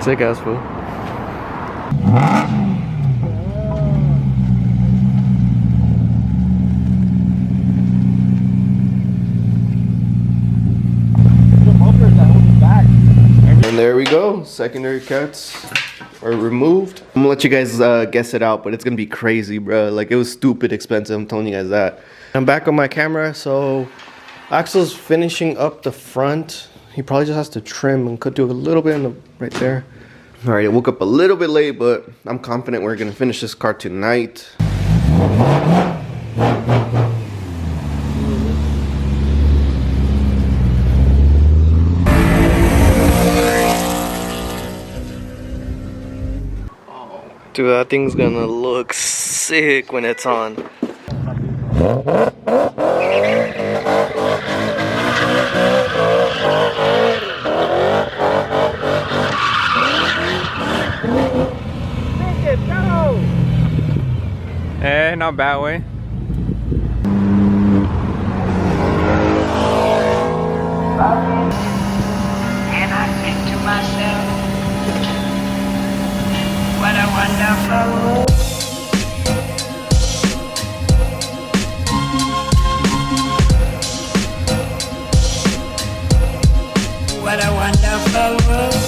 Sick ass fool. And there we go. Secondary cats are removed. I'm gonna let you guys guess it out, but it's gonna be crazy, bro. Like, it was stupid expensive. I'm telling you guys that. I'm back on my camera, so Axel's finishing up the front. He probably just has to trim and could do a little bit in the right there. All right, I woke up a little bit late, but I'm confident we're gonna finish this car tonight. Dude, that thing's gonna look sick when it's on. Eh, not bad way. And I think to myself, what a wonderful world. What a wonderful world.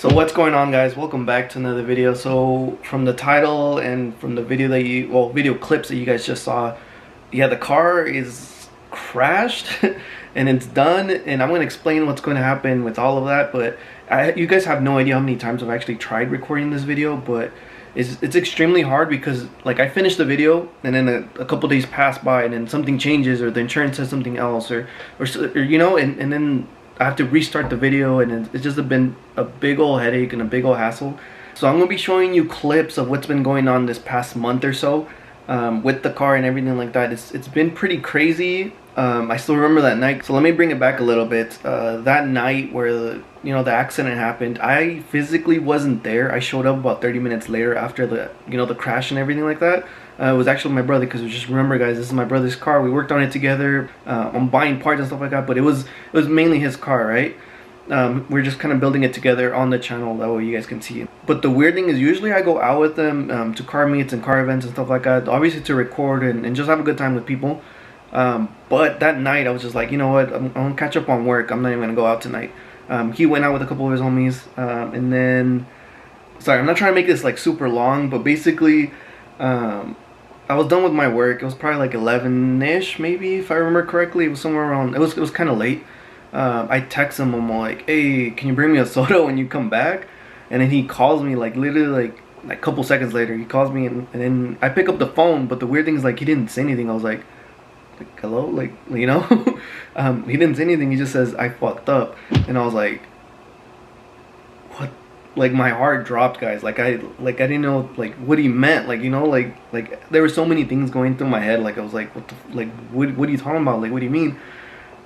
So what's going on, guys? Welcome back to another video. So from the title and from the video that video clips that you guys just saw, yeah, the car is crashed and it's done, and I'm going to explain what's going to happen with all of that. But you guys have no idea how many times I've actually tried recording this video, but it's extremely hard because, like, I finished the video and then a couple days pass by and then something changes, or the insurance says something else, or you know, and then I have to restart the video, and it's just been a big old headache and a big old hassle. So I'm gonna be showing you clips of what's been going on this past month or so with the car and everything like that. It's been pretty crazy. I still remember that night. So let me bring it back a little bit. That night where the accident happened, I physically wasn't there. I showed up about 30 minutes later after the crash and everything like that. It was actually my brother, because just remember, guys, this is my brother's car. We worked on it together. I'm buying parts and stuff like that, but it was mainly his car, right? We're just kind of building it together on the channel, that way you guys can see it. But the weird thing is, usually I go out with them to car meets and car events and stuff like that, obviously to record and just have a good time with people. But that night I was just like, you know what, I'm gonna catch up on work. I'm not even gonna go out tonight. He went out with a couple of his homies, and then, sorry, I'm not trying to make this like super long, but basically I was done with my work. It was probably like 11ish, maybe, if I remember correctly. It was somewhere around, it was kind of late. I text him, I'm like, hey, can you bring me a soda when you come back? And then he calls me, like, literally like a couple seconds later. He calls me, and then I pick up the phone, but the weird thing is, like, he didn't say anything. I was like hello, like, you know. He didn't say anything. He just says, I fucked up. And I was like, what? Like, my heart dropped, guys. Like I didn't know, like, what he meant. Like, you know, like there were so many things going through my head. Like, I was like, what are you talking about? Like, what do you mean?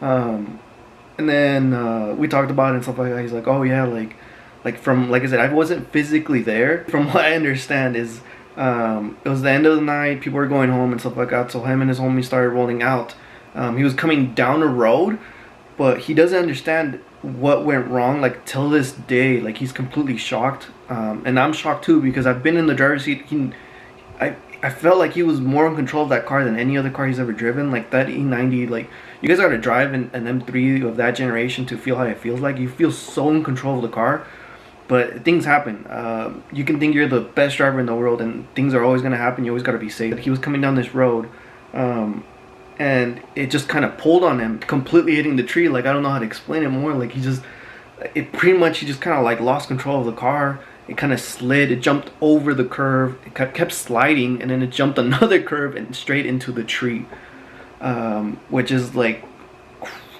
And then we talked about it and stuff like that. He's like, oh yeah, like I said, I wasn't physically there. From what I understand is, it was the end of the night, people were going home and stuff like that, so him and his homie started rolling out. He was coming down the road, but he doesn't understand what went wrong, like, till this day. Like, he's completely shocked, and I'm shocked too, because I've been in the driver's seat. I felt like he was more in control of that car than any other car he's ever driven. Like, that E90, like, you guys gotta drive an M3 of that generation to feel how it feels like. You feel so in control of the car. But things happen. You can think you're the best driver in the world, and things are always gonna happen. You always gotta be safe. He was coming down this road, and it just kind of pulled on him, completely hitting the tree. Like, I don't know how to explain it more. Like, he just kind of like lost control of the car. It kind of slid. It jumped over the curve. It kept sliding, and then it jumped another curve and straight into the tree, which is like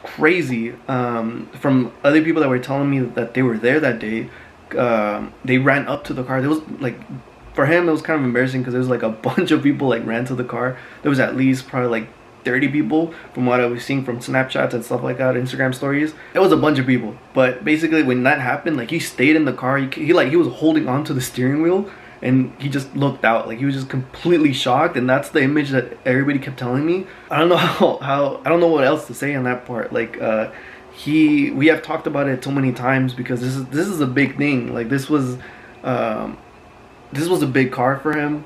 crazy. From other people that were telling me that they were there that day. They ran up to the car. There was, like, for him it was kind of embarrassing because there was like a bunch of people like ran to the car. There was at least probably like 30 people from what I was seeing from Snapchats and stuff like that, Instagram stories. It was a bunch of people. But basically when that happened, like he stayed in the car. He was holding on to the steering wheel and he just looked out. Like he was just completely shocked, and that's the image that everybody kept telling me. I don't know how I don't know what else to say on that part. Like we have talked about it so many times because this is a big thing. Like this was a big car for him,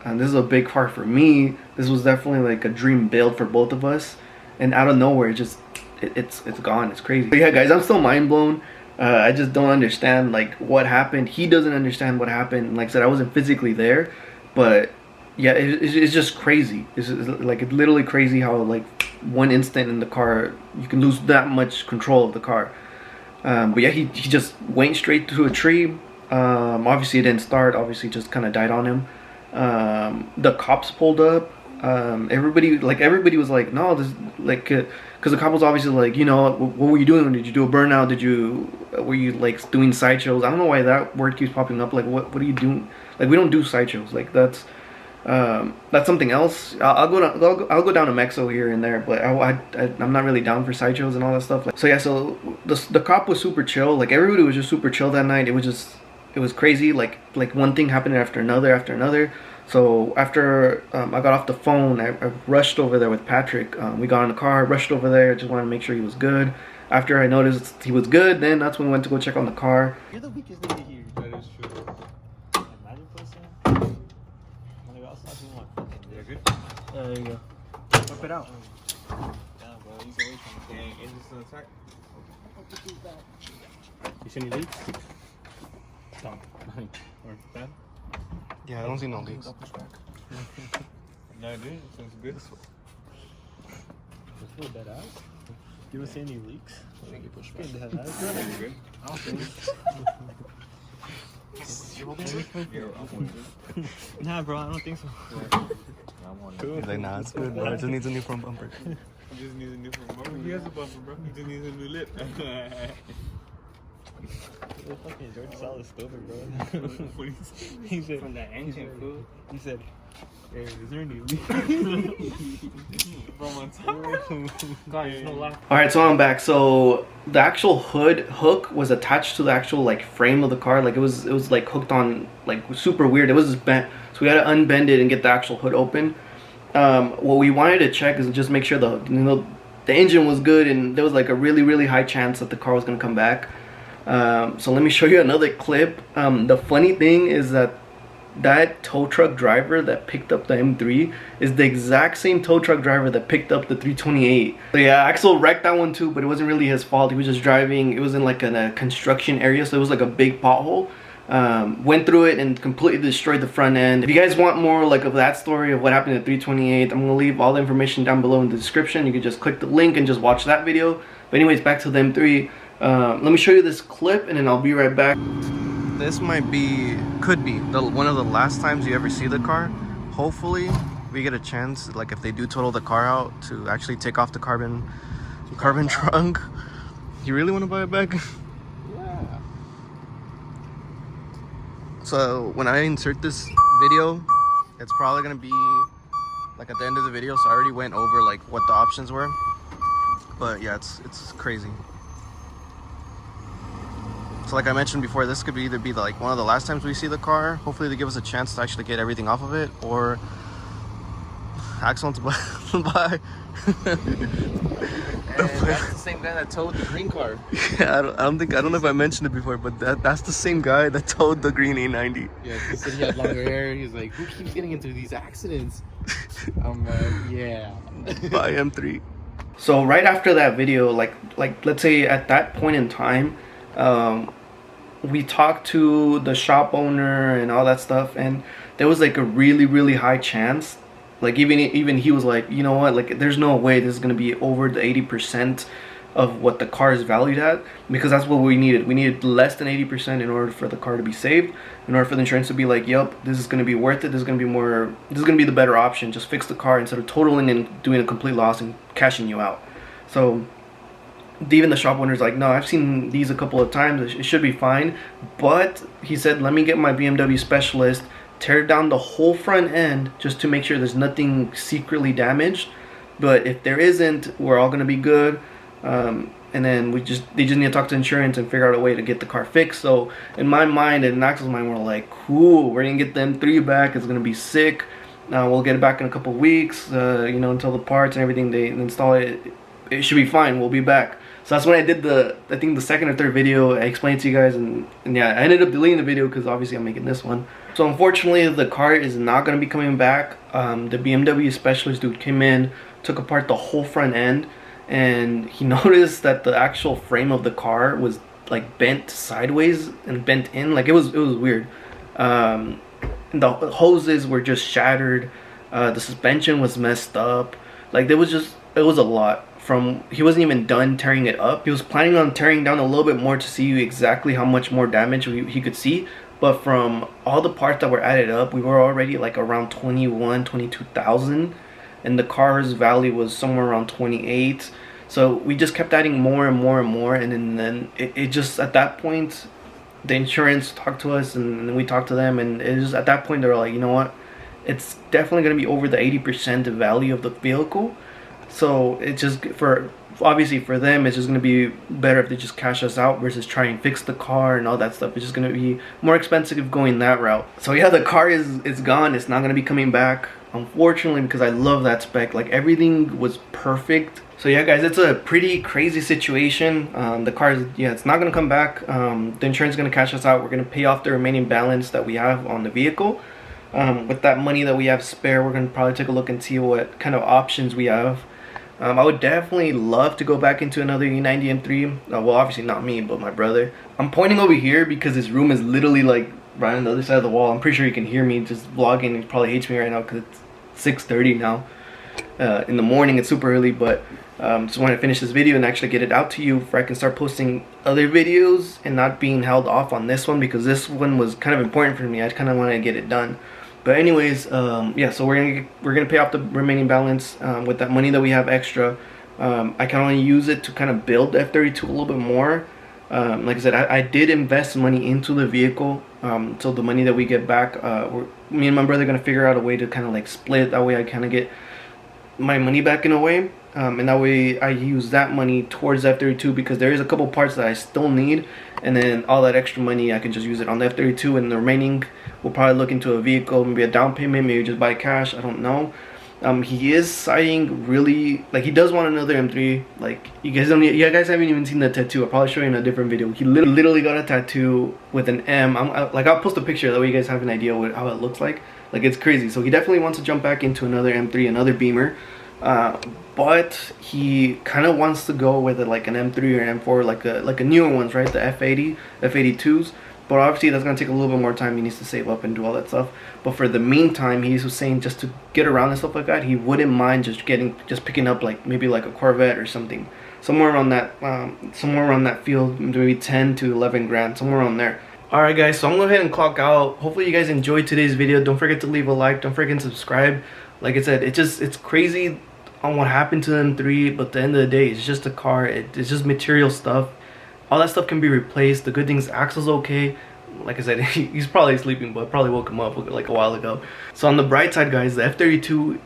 and this is a big car for me. This was definitely like a dream build for both of us, and out of nowhere it's gone. It's crazy. But yeah guys, I'm still mind blown. I just don't understand like what happened. He doesn't understand what happened. Like I said, I wasn't physically there, but yeah, it's just crazy. It's literally crazy how like one instant in the car you can lose that much control of the car. But yeah, he just went straight to a tree. Obviously it didn't start. Obviously just kind of died on him. The cops pulled up. Everybody was like, no, this like because the cop was obviously like, you know, what were you doing? Did you do a burnout? Were you like doing sideshows? I don't know why that word keeps popping up. Like what are you doing? Like we don't do sideshows. Like that's something else. I'll go down to Mexo here and there, but I'm not really down for sideshows and all that stuff. Like, so yeah, so the cop was super chill. Like everybody was just super chill that night. It was crazy. Like one thing happened after another. So after I got off the phone, I rushed over there with Patrick. We got in the car, rushed over there, just wanted to make sure he was good. After I noticed he was good, then that's when we went to go check on the car. You're the weakest nigga here. That is true. Imagine pussy. They're good? There you go. Whip it out. Yeah, bro. He's always trying to gang. Is this an attack? You see any leaks? Stop. Or bad? Yeah, I don't see no leaks. No, dude. It sounds good. Just pull that out. You don't see any leaks? Push that out. Good. I don't think. Nah, bro, I don't think so. Cool. He's like, nah, it's good, bro. It just needs a new front bumper. He just needs a new front bumper. He has a bumper, bro. He just needs a new lip. The fucking George Salas stupid, bro. He said from the engine, food. He said, "Hey, is there any leak from on top?" God, there's no lock. All right, so I'm back. So the actual hood hook was attached to the actual like frame of the car. Like it was like hooked on, like super weird. It was just bent, so we had to unbend it and get the actual hood open. What we wanted to check is just make sure the engine was good, and there was like a really high chance that the car was gonna come back. So let me show you another clip. The funny thing is that tow truck driver that picked up the M3 is the exact same tow truck driver that picked up the 328. So yeah, Axel wrecked that one too, but it wasn't really his fault. He was just driving. It was in like a construction area, so it was like a big pothole. Went through it and completely destroyed the front end. If you guys want more like of that story of what happened to 328, I'm gonna leave all the information down below in the description. You can just click the link and just watch that video. But anyways, back to the M3. Let me show you this clip and then I'll be right back. This could be one of the last times you ever see the car. Hopefully we get a chance, like if they do total the car out, to actually take off the carbon trunk. You really want to buy it back? Yeah. So when I insert this video, it's probably gonna be like at the end of the video, so I already went over like what the options were. But yeah, it's crazy. So like I mentioned before, this could either be like one of the last times we see the car. Hopefully they give us a chance to actually get everything off of it, or Axel wants to buy. That's the same guy that towed the green car. Yeah, I don't know if I mentioned it before, but that's the same guy that towed the green E90. Yeah, he said he had longer hair. He's like, who keeps getting into these accidents? I'm like, yeah. Buy M3. So right after that video, like let's say at that point in time, we talked to the shop owner and all that stuff, and there was like a really high chance, like even he was like, you know what, like there's no way this is gonna be over the 80% of what the car is valued at, because that's what we needed less than 80% in order for the car to be saved, in order for the insurance to be like, yep, this is gonna be worth it, this is gonna be the better option, just fix the car instead of totaling and doing a complete loss and cashing you out. So even the shop owner's like, no, I've seen these a couple of times, it should be fine. But he said, let me get my BMW specialist, tear down the whole front end just to make sure there's nothing secretly damaged, But if there isn't, we're all gonna be good. And then they just need to talk to insurance and figure out a way to get the car fixed. So in my mind and in Axel's mind, we're like, cool, we're gonna get the M3 back. It's gonna be sick. We'll get it back in a couple weeks, you know, until the parts and everything they install it. It should be fine. We'll be back. So that's when I did I think the second or third video. I explained to you guys, and yeah, I ended up deleting the video because obviously I'm making this one. So unfortunately, the car is not gonna be coming back. The BMW specialist dude came in, took apart the whole front end, and he noticed that the actual frame of the car was like bent sideways and bent in. Like it was weird. And the hoses were just shattered. The suspension was messed up. Like it was a lot. He wasn't even done tearing it up. He was planning on tearing down a little bit more to see exactly how much more damage he could see. But from all the parts that were added up, we were already like around 22,000. And the car's value was somewhere around 28. So we just kept adding more and more and more, and then it just, at that point, the insurance talked to us, and then we talked to them, and it just, at that point they were like, you know what, it's definitely going to be over the 80% value of the vehicle. So it's just, obviously for them, it's just going to be better if they just cash us out versus try and fix the car and all that stuff. It's just going to be more expensive going that route. So yeah, the car is gone. It's not going to be coming back, unfortunately, because I love that spec. Like everything was perfect. So yeah guys, it's a pretty crazy situation. The car is, yeah, it's not going to come back. The insurance is going to cash us out. We're going to pay off the remaining balance that we have on the vehicle. With that money that we have spare, we're going to probably take a look and see what kind of options we have. I would definitely love to go back into another E90 M3. Well, obviously not me, but my brother. I'm pointing over here because his room is literally like right on the other side of the wall. I'm pretty sure you can hear me just vlogging. He probably hates me right now because it's 6:30 now in the morning. It's super early, but just want to finish this video and actually get it out to you before I can start posting other videos and not being held off on this one, because this one was kind of important for me. I kind of want to get it done. But anyways, yeah, so we're gonna pay off the remaining balance with that money that we have extra. I can only use it to kind of build the F32 a little bit more. Like I said, I did invest money into the vehicle, so the money that we get back, me and my brother are gonna figure out a way to kind of like split. That way I kind of get my money back in a way, and that way I use that money towards F32, because there is a couple parts that I still need, and then all that extra money I can just use it on the F32, and the remaining we'll probably look into a vehicle, maybe a down payment, maybe just buy cash. I don't know. He is citing really, like, he does want another M3. Like, you guys haven't even seen the tattoo. I'll probably show you in a different video. He literally got a tattoo with an M. I'll post a picture that way you guys have an idea how it looks like. Like, it's crazy. So he definitely wants to jump back into another M3, another Beamer. But he kind of wants to go with like an M3 or an M4, like a newer ones, right? The F80, F82s. But obviously that's gonna take a little bit more time. He needs to save up and do all that stuff. But for the meantime, he was saying just to get around and stuff like that, he wouldn't mind just picking up like maybe like a Corvette or something, somewhere around that field, maybe 10 to 11 grand, somewhere around there. Alright guys, so I'm gonna go ahead and clock out. Hopefully you guys enjoyed today's video. Don't forget to leave a like, don't forget to subscribe. Like I said, it's crazy on what happened to the M3, but at the end of the day, it's just a car. It's just material stuff. All that stuff can be replaced. The good thing is Axel's okay. Like I said, he's probably sleeping, but I probably woke him up like a while ago. So on the bright side guys, the F32,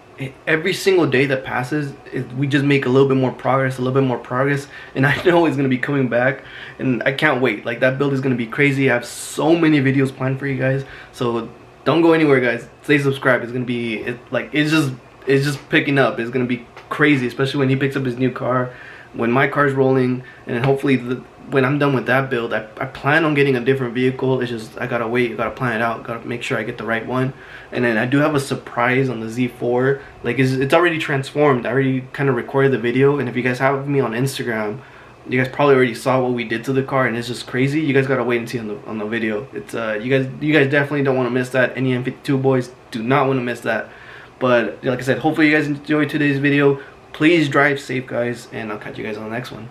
every single day that passes, we just make a little bit more progress, and I know it's gonna be coming back, and I can't wait. Like, that build is gonna be crazy. I have so many videos planned for you guys, so don't go anywhere guys. Stay subscribed. It's gonna be it's just picking up. It's gonna be crazy, especially when he picks up his new car, when my car's rolling, and then hopefully when I'm done with that build, I plan on getting a different vehicle. It's just I gotta wait, I gotta plan it out, gotta make sure I get the right one. And then I do have a surprise on the Z4. Like, it's already transformed. I already kind of recorded the video, and if you guys have me on Instagram, you guys probably already saw what we did to the car, and it's just crazy. You guys gotta wait and see on the video. It's you guys definitely don't want to miss that. Any M52 boys do not want to miss that. But like I said, hopefully you guys enjoyed today's video. Please drive safe guys, and I'll catch you guys on the next one.